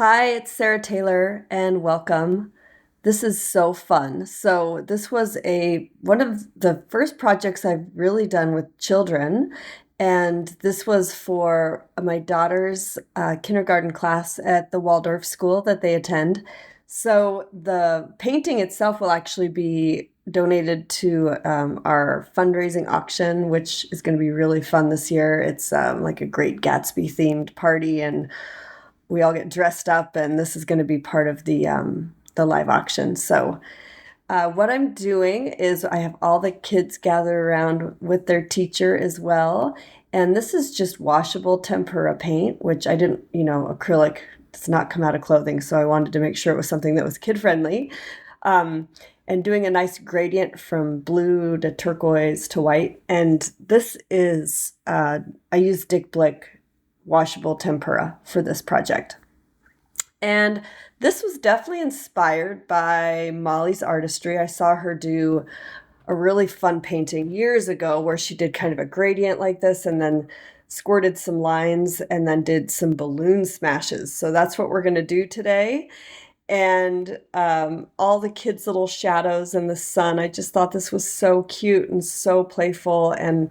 Hi, it's Sarah Taylor and welcome. This is so fun. So this was a one of the first projects I've really done with children, and this was for my daughter's kindergarten class at the Waldorf school that they attend. So the painting itself will actually be donated to our fundraising auction, which is going to be really fun this year. It's like a Great Gatsby themed party, and we all get dressed up, and this is going to be part of the live auction. So what I'm doing is I have all the kids gather around with their teacher as well, and this is just washable tempera paint, which I didn't, acrylic does not come out of clothing, so I wanted to make sure it was something that was kid friendly. And doing a nice gradient from blue to turquoise to white. And this is, I use Dick Blick washable tempera for this project. And this was definitely inspired by Molly's Artistry. I saw her do a really fun painting years ago where she did kind of a gradient like this and then squirted some lines and then did some balloon smashes. So that's what we're going to do today. And all the kids' little shadows in the sun. I just thought this was so cute and so playful, and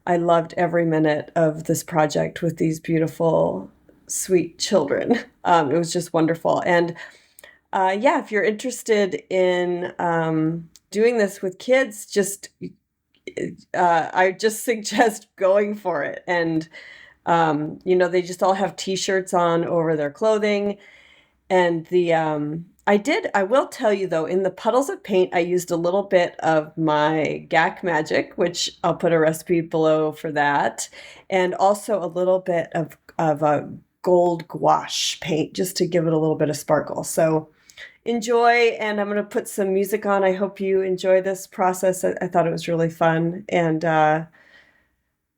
I loved every minute of this project with these beautiful, sweet children. It was just wonderful. And yeah, if you're interested in doing this with kids, I just suggest going for it. And they just all have t-shirts on over their clothing. And I will tell you though, in the puddles of paint, I used a little bit of my GAC Magic, which I'll put a recipe below for that, and also a little bit of a gold gouache paint just to give it a little bit of sparkle. So enjoy, and I'm going to put some music on. I hope you enjoy this process. I thought it was really fun, and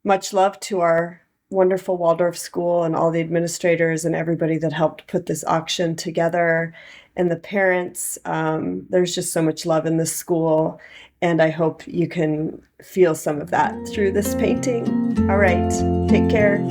much love to our wonderful Waldorf school and all the administrators and everybody that helped put this auction together, and the parents. There's just so much love in this school, and I hope you can feel some of that through this painting. All right, take care.